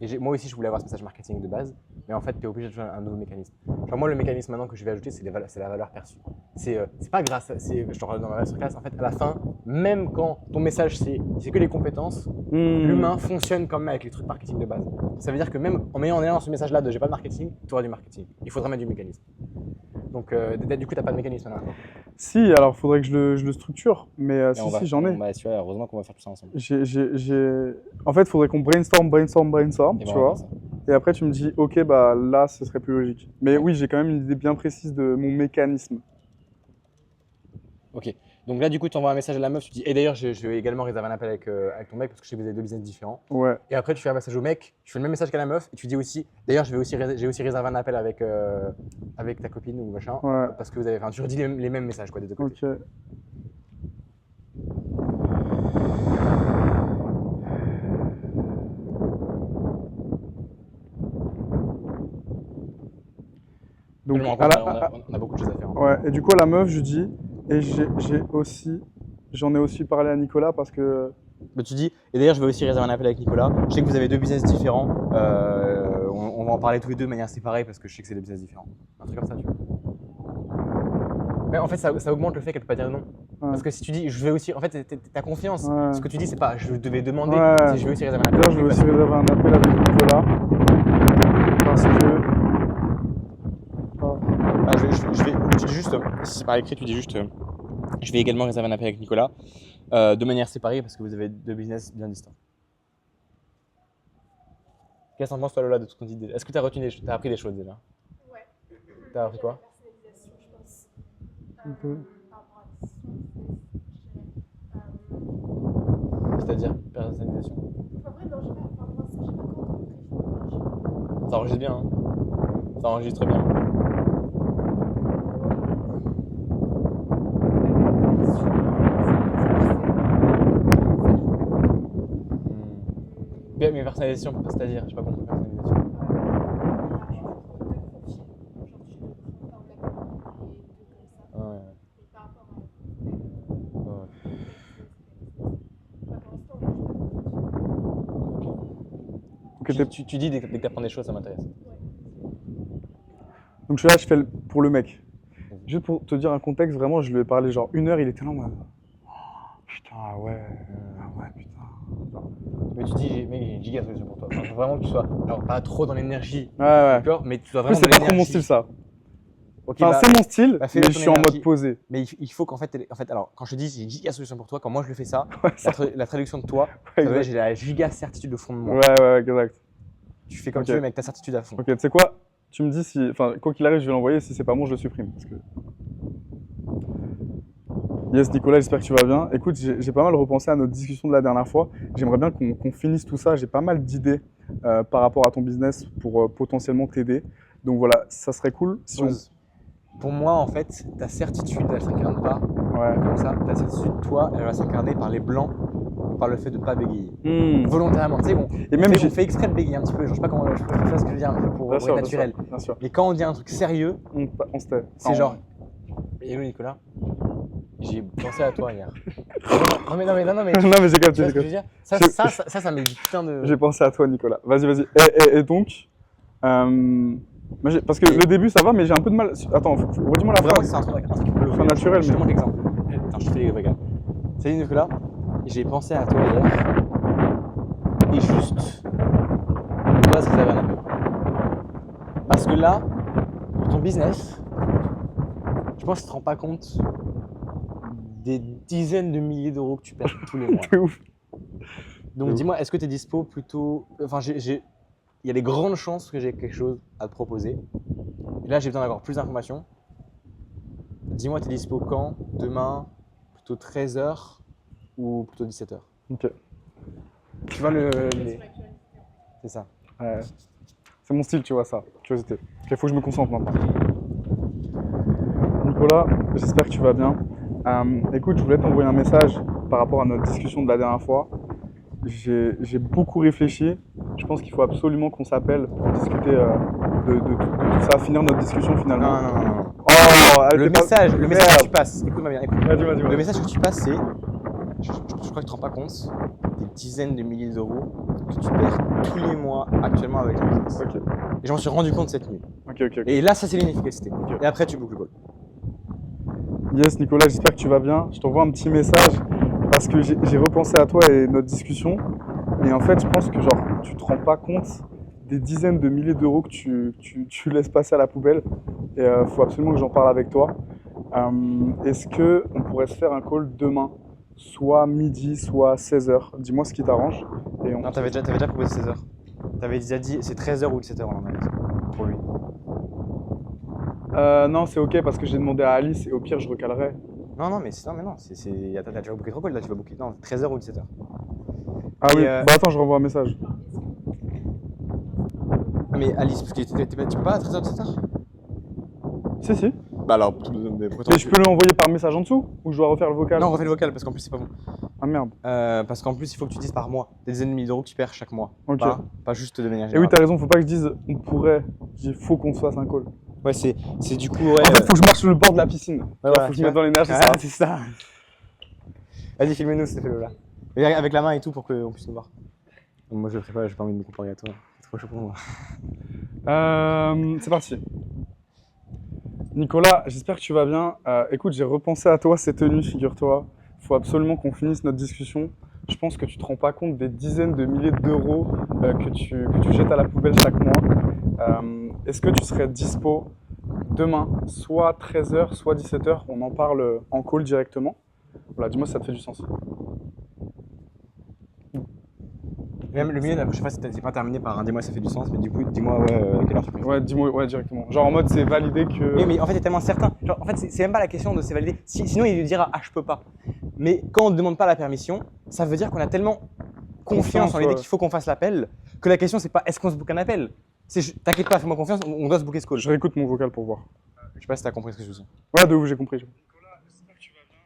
Et moi aussi, je voulais avoir ce message marketing de base, mais en fait, tu es obligé de faire un nouveau mécanisme. Genre, moi, le mécanisme maintenant que je vais ajouter, c'est la valeur perçue. C'est pas grâce, je te redonne dans la masterclass, en fait, à la fin, même quand ton message, c'est que les compétences, l'humain fonctionne quand même avec les trucs marketing de base. Ça veut dire que même en ayant ce message-là de j'ai pas de marketing, tu auras du marketing. Il faudra mettre du mécanisme. Donc, du coup, tu n'as pas de mécanisme maintenant. Si, alors, il faudrait que je le structure, mais si, j'en ai. Bah, tu vois, heureusement qu'on va faire tout ça ensemble. En fait, il faudrait qu'on brainstorm, Et tu ben, on va vois. faire ça. Et après, tu me dis, ok, bah là, ce serait plus logique. Mais oui, j'ai quand même une idée bien précise de mon mécanisme. Ok. Donc là, du coup, tu envoies un message à la meuf, tu dis, et d'ailleurs, je vais également réserver un appel avec ton mec parce que je sais que vous avez 2 business différents. Ouais. Et après, tu fais un message au mec, tu fais le même message qu'à la meuf, et tu dis aussi, d'ailleurs, j'ai aussi réservé un appel avec ta copine ou machin, Ouais. parce que tu redis les mêmes messages quoi, des deux côtés. Ok. Donc, Mais bon, après, on a beaucoup de choses à faire. Hein. ouais. Et du coup, à la meuf, je dis, et j'en ai aussi parlé à Nicolas parce que. Bah, tu dis, et d'ailleurs, je vais aussi réserver un appel avec Nicolas. Je sais que vous avez 2 business différents. On va en parler tous les deux de manière séparée parce que je sais que c'est 2 business différents. Un truc comme ça, tu vois. Mais en fait, ça augmente le fait qu'elle peut pas dire non. Ouais. Parce que si tu dis, je vais aussi. En fait, t'as confiance. Ouais. Ce que tu dis, c'est pas, je devais demander, Ouais. c'est je vais aussi réserver un appel. D'ailleurs, je vais aussi réserver un appel avec Nicolas parce que. Ah, tu dis juste, si c'est par écrit, tu dis juste, je vais également réserver un appel avec Nicolas de manière séparée parce que vous avez 2 business bien distincts. Qu'est-ce que t'en penses, toi, Lola, de tout ce qu'on dit déjà? Est-ce que t'as appris des choses déjà? Ouais. T'as appris quoi? Personnalisation, je pense. Ok. Par rapport à la question, je dirais. C'est-à-dire personnalisation. En vrai, non, j'ai pas. Enfin, pour l'instant, j'ai pas encore de Ça enregistre bien, hein. Ça enregistre bien. Mais personnalisation, c'est-à-dire, j'ai pas compris personnalisation. Ouais. Ok, que t'es... Tu dis dès que tu apprends des choses, ça m'intéresse. Donc je suis là, je fais pour le mec. Juste pour te dire un contexte, vraiment, je lui ai parlé genre 1 heure, il était là en mode, oh, putain, ah ouais, putain. Mais tu dis, mec, j'ai une giga solution pour toi. Enfin, faut vraiment que tu sois, alors pas trop dans l'énergie, Ouais, ouais. d'accord, mais tu sois En vraiment plus, c'est dans pas trop mon l'énergie. style ça. Ok, Enfin, bah, c'est mon style, bah, fais mais ton je suis en énergie. mode posé. Mais il faut qu'en fait, alors quand je te dis j'ai une giga solution pour toi, quand moi je le fais ça, Ouais, ça... la traduction de toi, ouais, ça veut dire exact. j'ai la giga certitude au fond de moi. Ouais, exact. Tu fais comme Ok. tu veux, mais avec ta certitude à fond. Ok, tu sais quoi? Tu me dis si, enfin, quoi qu'il arrive, je vais l'envoyer. Si c'est pas bon, je le supprime. Parce que... Yes, Nicolas, j'espère que tu vas bien. Écoute, j'ai pas mal repensé à notre discussion de la dernière fois. J'aimerais bien qu'on finisse tout ça. J'ai pas mal d'idées par rapport à ton business pour potentiellement t'aider. Donc voilà, ça serait cool si on... Pour moi, en fait, ta certitude, elle s'incarne pas Ouais. comme ça. Ta certitude, toi, elle va s'incarner par les blancs, par le fait de pas bégayer. Hmm. Volontairement, tu sais, Et même on fait exprès de bégayer un petit peu. Genre, je sais pas comment, je sais pas ce que je veux dire, un peu pour Bien être sûr, naturel. bien sûr. Mais quand on dit un truc sérieux, On se tait. c'est Enfin, genre. Hello Nicolas, j'ai pensé à toi hier. Non mais non, mais j'ai tu vois capté, ce j'ai que je veux capté. dire? Ça me dit putain de. J'ai pensé à toi, Nicolas. Vas-y. Et donc, parce que le début, ça va, mais j'ai un peu de mal. Attends, redis-moi la Vraiment, phrase. c'est un truc Soit naturel, Je te mais... montre l'exemple. Attends, je te fais regarde. Salut Nicolas, j'ai pensé à toi hier. Et juste, toi, ça va un peu. Parce que là, pour ton business, je pense que tu te rends pas compte des dizaines de milliers d'euros que tu perds tous les mois. C'est ouf. Donc C'est dis-moi, est-ce que tu es dispo plutôt. Enfin, il y a des grandes chances que j'ai quelque chose à te proposer. Et là, j'ai besoin d'avoir plus d'informations. Dis-moi, tu es dispo quand? Demain? Plutôt 13h ou plutôt 17h? Ok. Tu vois Sur l'actualité. C'est ça. Ouais. C'est mon style, tu vois, ça. Curiosité. Ok, faut que je me concentre maintenant. Nicolas, j'espère que tu vas bien. Écoute, je voulais t'envoyer un message par rapport à notre discussion de la dernière fois. J'ai beaucoup réfléchi. Je pense qu'il faut absolument qu'on s'appelle pour discuter de tout ça, finir notre discussion finalement. Non. Oh, Le message que tu passes, écoute-moi bien, écoute. Vas-y. Le message que tu passes, c'est, je crois que tu te rends pas compte, des dizaines de milliers d'euros que tu perds tous les mois actuellement avec ton business. Ok. Et j'en suis rendu compte cette nuit. Ok. Et là, ça, c'est l'inefficacité. Et après, tu boucles le call. Yes, Nicolas, j'espère que tu vas bien. Je t'envoie un petit message parce que j'ai repensé à toi et notre discussion. Et en fait, je pense que genre, tu te rends pas compte des dizaines de milliers d'euros que tu laisses passer à la poubelle. Et faut absolument que j'en parle avec toi. Est-ce qu'on pourrait se faire un call demain, soit midi, soit 16h? Dis-moi ce qui t'arrange. Et on... Non, t'avais déjà proposé 16h. T'avais déjà dit, c'est 13h ou 17h, on en avait dit, pour lui. Non, c'est ok parce que j'ai demandé à Alice et au pire, je recalerai. Non, mais t'as déjà booké trop cool, là, tu vas booker, non, 13h ou 17h. Ah Et oui, bah attends, je renvoie un message. Non, mais Alice, parce que tu peux pas à 13h, 17h? Si. Bah alors, Mais je peux l'envoyer par message en dessous ou je dois refaire le vocal? Non, refais le vocal parce qu'en plus, c'est pas bon. Ah merde. Parce qu'en plus, il faut que tu dises par mois des dizaines de milliers d'euros que tu perds chaque mois. Ok. Pas juste de manière Et oui, générale. t'as raison, faut pas que je dise on pourrait. Il faut qu'on se fasse un call. Ouais, c'est du coup. Ouais, En fait, faut que je marche sur le bord de la piscine. ouais, Genre, voilà, faut que tu je mette vois. dans l'énergie, Ouais, ça. c'est ça. Vas-y, filme-nous, s'il te plaît, là. Et avec la main et tout pour qu'on puisse nous voir. Donc, moi, je le ferai pas, j'ai pas envie de me comparer à toi. C'est trop chaud pour moi. C'est parti. Nicolas, j'espère que tu vas bien. Écoute, j'ai repensé à toi cette nuit, figure-toi. Il faut absolument qu'on finisse notre discussion. Je pense que tu te rends pas compte des dizaines de milliers d'euros que tu jettes à la poubelle chaque mois. Est-ce que tu serais dispo demain, soit 13h, soit 17h? On en parle en call directement. Voilà, dis-moi si ça te fait du sens. Même le milieu, je sais pas si c'est pas terminé par un dis-moi ça fait du sens, mais du coup, dis-moi ouais, quelle heure tu préfères. Ouais, dis-moi, ouais, directement. Genre en mode, c'est validé que... Oui, mais en fait, t'es tellement certain. Genre, en fait, c'est même pas la question de c'est validé. Sinon, il lui dira ah, je peux pas. Mais quand on ne demande pas la permission, ça veut dire qu'on a tellement confiance en l'idée qu'il faut qu'on fasse l'appel que la question, c'est pas est-ce qu'on se book un appel. T'inquiète pas, fais-moi confiance, on doit se booker ce call. Je réécoute mon vocal pour voir. Je sais pas si t'as compris ce que je veux dire. Ouais, de ouf, j'ai compris. Nicolas, j'espère que tu vas bien.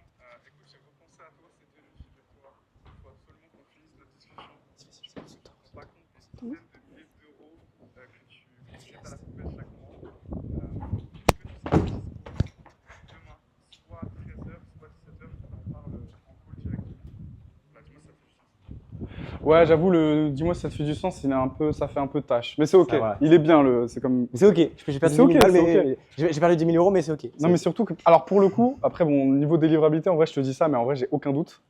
Écoute, j'ai repensé à toi cette nuit, figure-toi. Il faut absolument qu'on finisse notre discussion. Je pense que tu te rends pas compte des dizaines de milliers d'euros que tu jettes à la poubelle chaque mois. Est-ce que tu serais dispo demain, soit 13h, soit 17h, on en parle en call directement? Bah, dis-moi si ça fait du sens. Ouais, j'avoue, dis-moi si ça te fait du sens, ça fait un peu tâche. Mais c'est ok, Ça va. il est bien, c'est comme… Mais c'est ok, j'ai perdu C'est 10 000 ok, balles, c'est mais j'ai perdu 10 000 euros, mais c'est ok. Non, mais surtout que… Alors, pour le coup, après, bon, niveau délivrabilité, en vrai, je te dis ça, mais en vrai, j'ai aucun doute.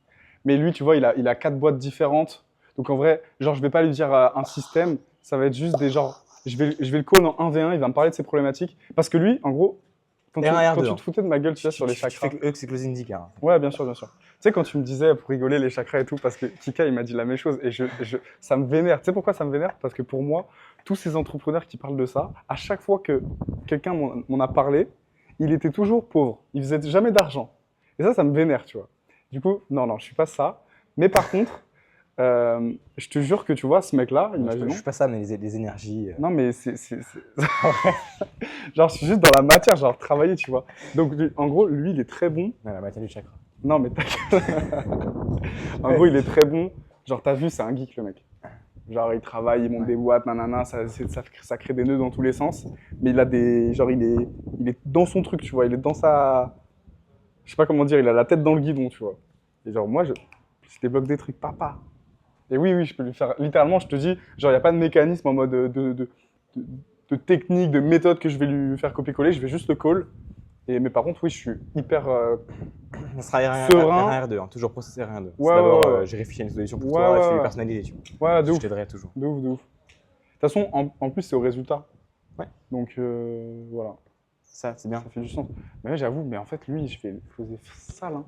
Mais lui, tu vois, il a 4 boîtes différentes. Donc, en vrai, genre, je vais pas lui dire un système, ça va être juste des genres… Je vais le call en 1v1, il va me parler de ses problématiques. Parce que lui, en gros, quand R1, tu R2, te foutais de ma gueule, tu sais, sur les Tu chakras… fais que c'est closing Dika. Hein. Ouais, bien sûr, bien sûr. Tu sais, quand tu me disais pour rigoler les chakras et tout, parce que Kika, il m'a dit la même chose et ça me vénère. Tu sais pourquoi ça me vénère? Parce que pour moi, tous ces entrepreneurs qui parlent de ça, à chaque fois que quelqu'un m'en a parlé, il était toujours pauvre. Il faisait jamais d'argent. Et ça me vénère, tu vois. Du coup, non, je suis pas ça. Mais par contre, je te jure que tu vois, ce mec-là, Je imaginons… suis pas ça, mais les énergies. Non, mais genre, je suis juste dans la matière, genre travailler, tu vois. Donc, en gros, lui, il est très bon. Ouais, la matière du chakra. Non, mais en gros, il est très bon. Genre, t'as vu, c'est un geek, le mec. Genre, il travaille, il monte des boîtes, nanana, ça crée des nœuds dans tous les sens. Mais il a des… Genre, il est dans son truc, tu vois. Il est dans sa… Je sais pas comment dire, il a la tête dans le guidon, tu vois. Et genre, moi, je débloque des trucs, papa. Et oui, je peux lui faire… Littéralement, je te dis, genre, il n'y a pas de mécanisme en mode de technique, de méthode que je vais lui faire copier-coller. Je vais juste le call. Mais par contre, oui, je suis hyper… Ça sera serein. R1, R2, hein, toujours processé R1, R2. Ouais, D'abord, ouais. j'ai réfléchi à une solution pour Ouais, toi, ouais, tu fais ouais. personnaliser, tu vois. Ouais, de Je ouf. t'aiderai toujours. De ouf. De toute façon, en plus, c'est au résultat. Ouais. Donc, voilà. Ça, c'est bien. Ça fait du sens. Mais ouais, j'avoue, mais en fait, lui, je vais le closer sale. Hein.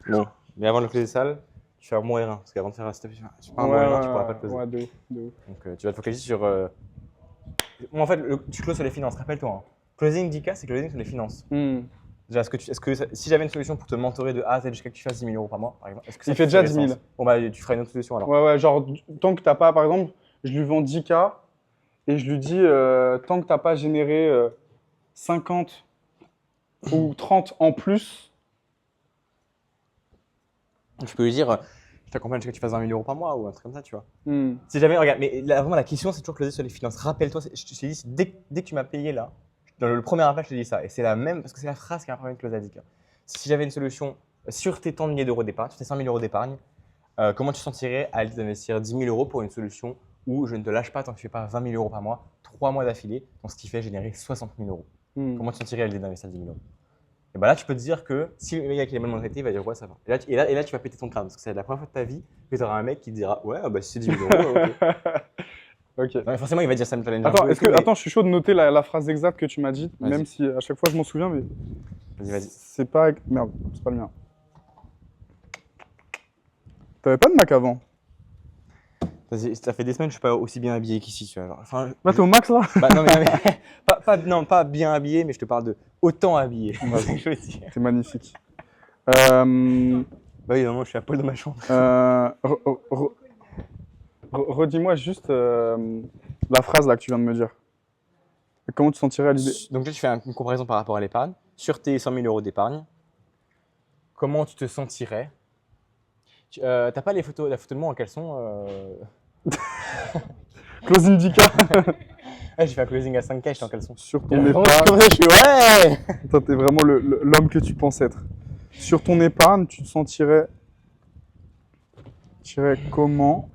Bon, mais avant de le closer sale, tu vas mourir 1. Parce qu'avant de faire un step, tu pas un mourir 1, tu pourras pas le closer. Ouais, de ouf. Donc, tu vas te focaliser sur. Moi, en fait, tu closes sur les finances, rappelle-toi. Hein. Closing 10K, c'est closing sur les finances. Déjà, si j'avais une solution pour te mentorer de A à Z jusqu'à que tu fasses 10 000 euros par mois, par exemple, est-ce que ça Il fait déjà 10 000. Bon, bah, tu feras une autre solution alors. Ouais, genre, tant que t'as pas, par exemple, je lui vends 10K et je lui dis, tant que t'as pas généré 50 ou 30 en plus. Tu peux lui dire, je t'accompagne jusqu'à que tu fasses 20 000 euros par mois ou un truc comme ça, tu vois. Hmm. Si jamais, regarde, mais vraiment la question c'est toujours closer sur les finances. Rappelle-toi, je t'ai dit, dès que tu m'as payé là, dans le premier appel, je te dis ça. Et c'est la même, parce que c'est la phrase qui m'a permis de closer à 10K. Si j'avais une solution sur tes tant de milliers d'euros d'épargne, sur tes 100 000 euros d'épargne, comment tu te sentirais à l'idée d'investir 10 000 euros pour une solution où je ne te lâche pas tant que tu ne fais pas 20 000 euros par mois, 3 mois d'affilée, donc ce qui fait générer 60 000 euros. Comment tu te sentirais à l'idée d'investir 10 000 euros? Et bah là, tu peux te dire que si le mec avec les bonnes mentalités, il va dire ouais, ça va. Et là, tu vas péter ton crâne parce que c'est la première fois de ta vie que tu auras un mec qui te dira ouais, bah si c'est 10 000 euros, ok. Ok. Non, mais forcément, il va dire ça me challenge. Attends, je suis chaud de noter la phrase exacte que tu m'as dit, Vas-y. même si à chaque fois je m'en souviens, mais. Vas-y. C'est pas. Merde, c'est pas le mien. T'avais pas de Mac avant? Ça fait des semaines que je suis pas aussi bien habillé qu'ici, tu vois. Enfin, Là, t'es au max là? bah, non, pas bien habillé, mais je te parle de autant habillé. C'est ce que je veux dire. C'est magnifique. Bah oui, non, je suis à poil dans ma chambre. Redis-moi juste la phrase là que tu viens de me dire. Comment tu te sentirais à l'idée? Donc là, tu fais une comparaison par rapport à l'épargne. Sur tes 100 000 euros d'épargne, comment tu te sentirais? T'as pas la photo de moi en caleçon Closing 10K. Ouais, j'ai fait un closing à 5K, j'étais en caleçon. Sur ton épargne. Comme ça, je suis ouais. Toi, t'es vraiment l'homme que tu penses être. Sur ton épargne, tu te sentirais comment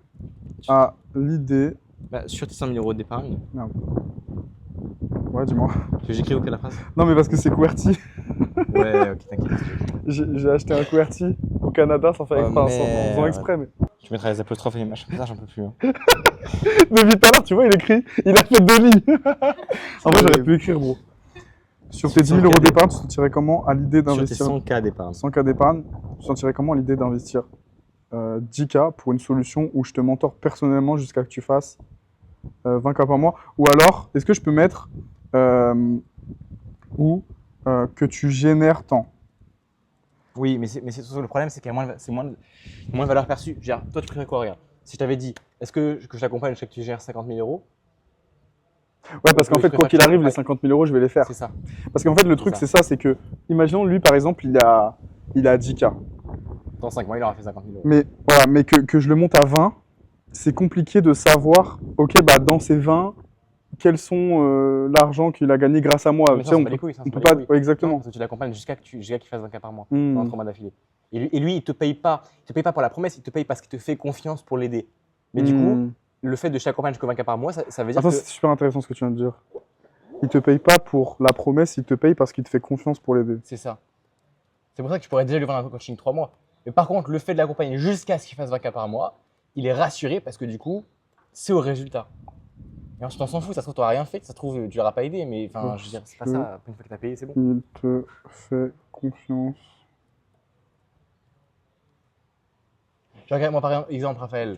à l'idée… Bah, sur tes 100 000 euros d'épargne. Merde. Ouais, dis-moi. Tu veux que j'écrive ou quelle la phrase? Non, mais parce que c'est QWERTY. Ouais, ok, t'inquiète. J'ai acheté un QWERTY au Canada sans faire Oh, exprès, en faisant merde. exprès. Mais… Tu mettras les apostrophes et les machins, ça j'en peux plus. Hein. Depuis tout à l'heure, tu vois, il écrit, il a fait 2 lignes. En vrai, j'aurais pu écrire, bro. Sur tes 10 000 euros d'épargne, tu te sentirais comment à l'idée d'investir… Sur tes 100K d'épargne. 100K d'épargne, tu te sentirais comment à l'idée d'investir 10K pour une solution où je te mentore personnellement jusqu'à que tu fasses 20K par mois? Ou alors, est-ce que je peux mettre que tu génères tant? Oui, mais le problème, c'est qu'il y a moins de valeur perçue. Je veux dire, toi, tu préfères quoi, regarde? Si je t'avais dit, est-ce que je t'accompagne jusqu'à que tu gères 50 000 euros? Ouais, parce qu'en fait, quoi qu'il arrive, les Ouais. 50 000 euros, je vais les faire. C'est ça. Parce qu'en fait, le truc, c'est ça, c'est que, imaginons, lui, par exemple, il a 10K. Dans 5 mois, il aura fait 50 000 euros. Mais, voilà, mais que je le monte à 20, c'est compliqué de savoir, ok, bah, dans ces 20, quels sont l'argent qu'il a gagné grâce à moi. Mais Tu ça, sais, on s'en bat les couilles, ça, on s'en peut bat pas… les couilles. Ouais, exactement. Parce que tu l'accompagnes jusqu'à qu'il fasse 20K par mois, Hmm. pendant 3 mois d'affilée. Et lui, il te paye pas. Il te paye pas pour la promesse, il te paye parce qu'il te fait confiance pour l'aider. Mais du coup, le fait de je t'accompagne jusqu'au 20K par mois, ça veut dire Attends, que c'est super intéressant ce que tu viens de dire. Il te paye pas pour la promesse, il te paye parce qu'il te fait confiance pour l'aider. c'est ça. C'est pour ça que tu pourrais déjà lui vendre un coaching 3 mois. Mais par contre, le fait de l'accompagner jusqu'à ce qu'il fasse 20K par mois, il est rassuré parce que du coup, c'est au résultat. Et ensuite, on s'en fout, ça se trouve, tu n'auras rien fait, ça se trouve, tu l'auras pas aidé, mais enfin, je veux dire, c'est pas ça. Une fois que tu as payé, c'est bon. Il te fait confiance. Je regarde, moi, par exemple, Raphaël.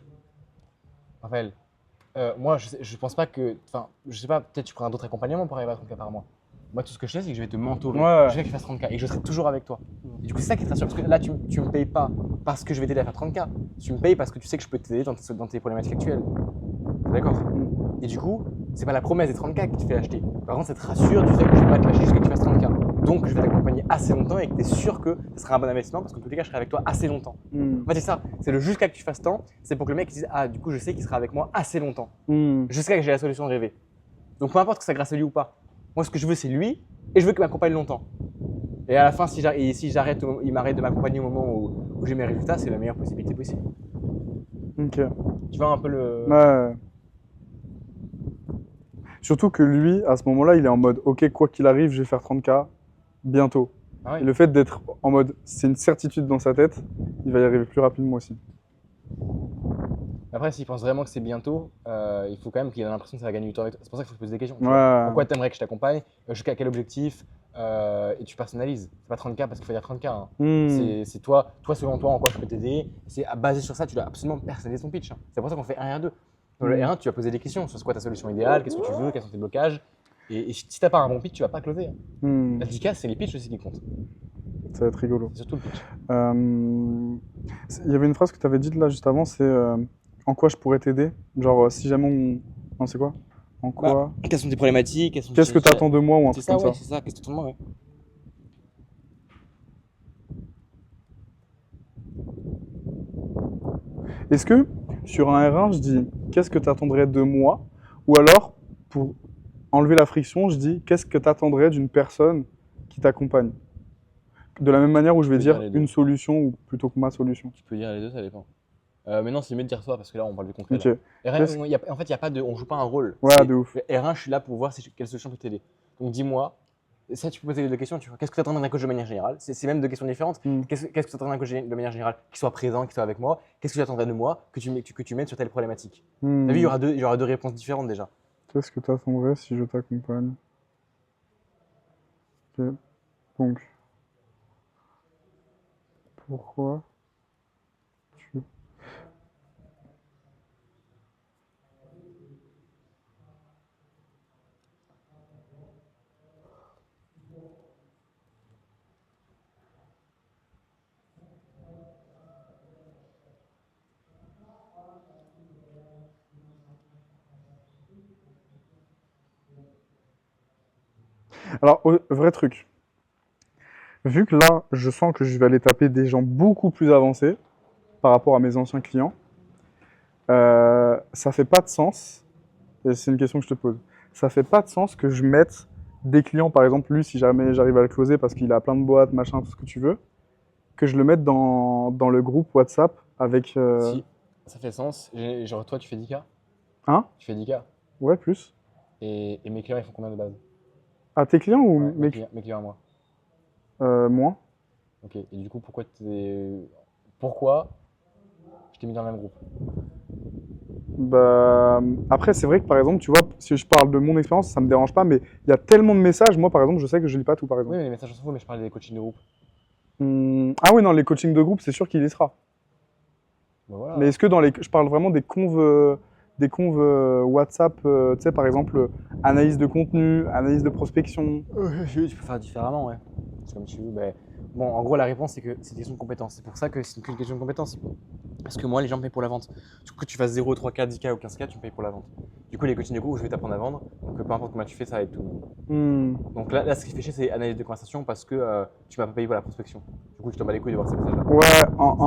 Raphaël, moi, je pense pas que. Enfin, je sais pas, peut-être tu prends d'autres accompagnements pour arriver à 30K par mois. Moi, tout ce que je sais, c'est que je vais te mentorer. Ouais. Je vais que tu fasses 30K et que je serai toujours avec toi. Et du coup, c'est ça qui te rassure. Parce que là, tu me payes pas parce que je vais t'aider à faire 30K. Tu me payes parce que tu sais que je peux t'aider dans tes problématiques actuelles. D'accord. Et du coup, c'est pas la promesse des 30K qui te fait acheter. Par contre, ça te rassure du fait que je vais pas te lâcher jusqu'à ce que tu fasses 30K. Donc, je vais t'accompagner assez longtemps et que tu es sûr que ce sera un bon investissement parce qu'en tous les cas, je serai avec toi assez longtemps. En fait, c'est ça. C'est le jusqu'à que tu fasses tant. C'est pour que le mec dise ah, du coup, je sais qu'il sera avec moi assez longtemps. Jusqu'à que j'ai la solution rêvée. Donc, peu importe que ça grâce à lui ou pas. Moi, ce que je veux, c'est lui et je veux qu'il m'accompagne longtemps. Et à la fin, si j'arrête, il m'arrête de m'accompagner au moment où j'ai mes résultats, c'est la meilleure possibilité possible. Ok. Tu vois un peu le. Ouais. Surtout que lui, à ce moment-là, il est en mode ok, quoi qu'il arrive, je vais faire 30K bientôt. Ah Et oui. le fait d'être en mode c'est une certitude dans sa tête, il va y arriver plus rapidement aussi. Après, s'il pense vraiment que c'est bientôt, il faut quand même qu'il ait l'impression que ça va gagner du temps avec toi. C'est pour ça qu'il faut se poser des questions. Tu vois. Ouais. Pourquoi tu aimerais que je t'accompagne jusqu'à quel objectif et tu personnalises. C'est pas 30K parce qu'il faut dire 30K. Hein. C'est toi, selon toi, en quoi je peux t'aider. C'est basé sur ça, tu dois absolument personnaliser ton pitch. Hein. C'est pour ça qu'on fait 1 et 1-2. Dans le R1, tu vas poser des questions sur c'est quoi ta solution idéale, qu'est-ce que tu veux, quels sont tes blocages. Et si tu n'as pas un bon pitch, tu vas pas closer. Hein. La 10K, c'est les pitchs aussi qui comptent. Ça va être rigolo. C'est surtout le pitch. Il y avait une phrase que tu avais dite là juste avant, c'est en quoi je pourrais t'aider. Genre si jamais on. Non, c'est quoi? En quoi? Quelles sont tes problématiques? Qu'est-ce que tu attends de moi ou un truc comme ça? C'est ça, qu'est-ce que tu attends de moi, ouais. Est-ce que sur un R1, je dis qu'est-ce que tu attendrais de moi? Ou alors, pour enlever la friction, je dis qu'est-ce que tu attendrais d'une personne qui t'accompagne? De la même manière où je vais Tu peux dire dire les deux. une solution ou plutôt que ma solution. Tu peux dire les deux, ça dépend. Mais non, c'est mieux de dire toi parce que là, on parle du concret. Ok. Là. R1, Qu'est-ce- en fait, on joue pas un rôle. Ouais, C'est- de ouf. le R1, je suis là pour voir quelle solution peut t'aider. Donc dis-moi, ça tu peux poser les deux questions. Tu vois, qu'est-ce que tu attends d'un coach de manière générale? C'est même deux questions différentes. Qu'est-ce que tu attends d'un coach de manière générale? Qu'il soit présent, qu'il soit avec moi. Qu'est-ce que tu attendrais de moi que tu m'aides sur telle problématique? T'as vu, il y aura deux réponses différentes déjà. Qu'est-ce que tu attendrais si je t'accompagne? Ok. Donc, pourquoi tu... Alors, vrai truc. Vu que là, je sens que je vais aller taper des gens beaucoup plus avancés par rapport à mes anciens clients, ça fait pas de sens, et c'est une question que je te pose, ça fait pas de sens que je mette des clients, par exemple, lui, si jamais j'arrive à le closer parce qu'il a plein de boîtes, machin, tout ce que tu veux, que je le mette dans le groupe WhatsApp avec... Si, ça fait sens. Genre, toi, tu fais 10K? Hein? Tu fais 10K. Ouais, plus. Et mes clients, ils font combien de base? Ah, tes clients ou Ouais, mes mes clients à moi. Moins? Ok. Et du coup, pourquoi je t'ai mis dans le même groupe? Bah, après, c'est vrai que par exemple, tu vois, si je parle de mon expérience, ça me dérange pas, mais il y a tellement de messages. Moi, par exemple, je sais que je lis pas tout, par exemple. Oui, mais les messages, on s'en fout, mais je parlais des coachings de groupe. Ah oui, non, les coachings de groupe, c'est sûr qu'il y sera. Bah voilà. Mais est-ce que je parle vraiment des conves WhatsApp, tu sais, par exemple, analyse de contenu, analyse de prospection. Tu peux faire différemment, ouais. C'est comme tu veux. Bon, en gros, la réponse, c'est que c'est une question de compétence. C'est pour ça que c'est qu'une question de compétence. Parce que moi, les gens me payent pour la vente. Du coup, que tu fasses 0, 3K, 10K ou 15K, tu me payes pour la vente. Du coup, les coachings de groupe, je vais t'apprendre à vendre. Donc, peu importe comment tu fais, ça va être tout le monde. Donc là, ce qui fait chier, c'est analyse de conversation parce que tu m'as pas payé pour la prospection. Du coup, je t'en bats les couilles de voir ces messages-là. Ouais,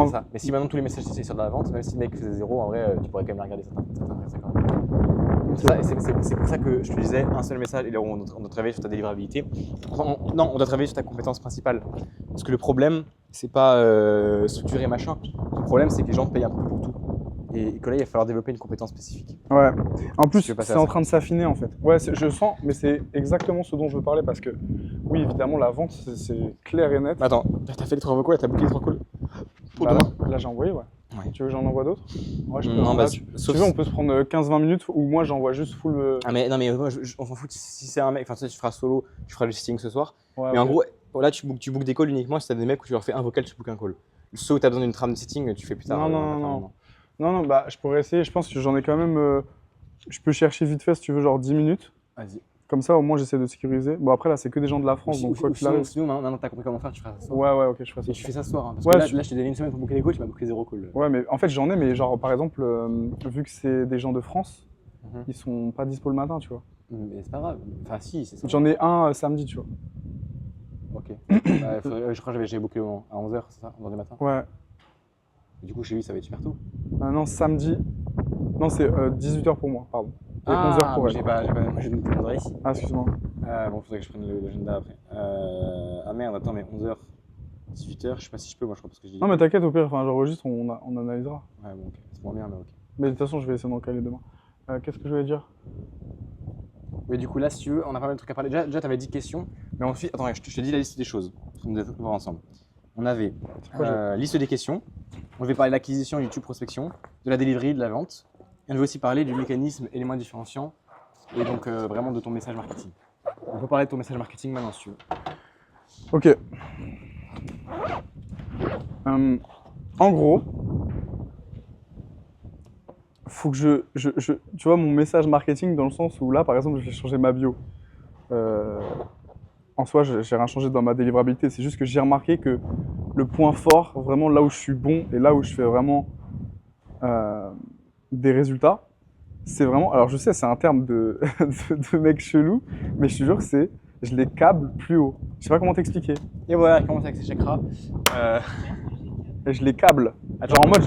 C'est ça. Mais si maintenant tous les messages c'est sur de la vente, même si le mec faisait 0, en vrai, tu pourrais quand même la regarder certains messages quand même. C'est pour ça que je te disais un seul message et là on doit travailler sur ta délivrabilité. Enfin, non, on doit travailler sur ta compétence principale. Parce que le problème, c'est pas structurer machin. Le problème, c'est que les gens te payent un peu pour tout. Et que là, il va falloir développer une compétence spécifique. Ouais. En plus, tu veux passer c'est à en ça. train de s'affiner en fait. Ouais, je sens, mais c'est exactement ce dont je veux parler parce que, oui, évidemment, la vente, c'est clair et net. Attends, t'as fait les 3 vocaux, t'as booké les 3 calls pour Bah, demain. là, j'ai envoyé, ouais. Ouais. Tu veux que j'en envoie d'autres? Ouais, je peux. Non, Là, bah, tu sauf veux, on si- peut se prendre 15-20 minutes où moi j'envoie juste full. Ah mais non mais moi on s'en fout si c'est un mec, enfin tu sais, tu feras solo, tu feras le sitting ce soir. Ouais, Mais en ok. gros, là tu bookes des calls uniquement si t'as des mecs où tu leur fais un vocal, tu bookes un call. Ceux où t'as besoin d'une trame de sitting, tu fais plus tard. Non. Non, bah, je pourrais essayer. Je pense que j'en ai quand même. Je peux chercher vite fait si tu veux, genre 10 minutes. Vas-y. Comme ça, au moins, j'essaie de sécuriser. Bon, après, là, c'est que des gens de la France, donc quoi qu'il arrive. Sinon, maintenant t'as compris comment faire, tu feras ça ce soir. Ouais, ok, je ferai ça. Et tu fais ça ce soir. Hein, parce Ouais, que là je t'ai donné une semaine pour booker des calls, tu m'as booké 0 call. Ouais, mais en fait, j'en ai, mais genre, par exemple, vu que c'est des gens de France, Mhm. ils sont pas dispo le matin, tu vois. Mais c'est pas grave. Enfin si, c'est ça. J'en ai un samedi, tu vois. Ok. Je crois que j'avais booké à 11h, c'est ça, 11h du matin. Ouais. Et du coup chez lui ça va être super tôt. Non, samedi. Non, c'est 18h pour moi, pardon. Et 11h pour elle. Moi j'ai noté 11h ici. Ah, excuse-moi. Bon, faudrait que je prenne l'agenda après. Ah merde, attends, mais 11h, 18h, je sais pas si je peux, moi je crois, parce que je dis. Non, mais t'inquiète, au pire, enfin, j'enregistre, on analysera. Ouais, bon, ok, c'est moins bien, mais ok. Mais de toute façon, je vais essayer d'en caler demain. Qu'est-ce que je voulais dire? Oui, du coup, là, si tu veux, on a pas mal de trucs à parler. Déjà t'avais 10 questions, mais ensuite, attends, je te dis la liste des choses. On va voir ensemble. On avait quoi, liste des questions. On devait parler de l'acquisition, YouTube prospection, de la delivery, de la vente. Et on devait aussi parler du mécanisme éléments différenciants et donc vraiment de ton message marketing. On peut parler de ton message marketing maintenant si tu veux. Ok. En gros, faut que tu vois, mon message marketing dans le sens où là, par exemple, je vais changer ma bio. En soi, j'ai rien changé dans ma délivrabilité. C'est juste que j'ai remarqué que le point fort, vraiment là où je suis bon et là où je fais vraiment des résultats, c'est vraiment. Alors, je sais, c'est un terme de, de mec chelou, mais je te jure que c'est. Je les câble plus haut. Je sais pas comment t'expliquer. Et voilà, commence avec ces chakras. Et je les câble. Genre en mode,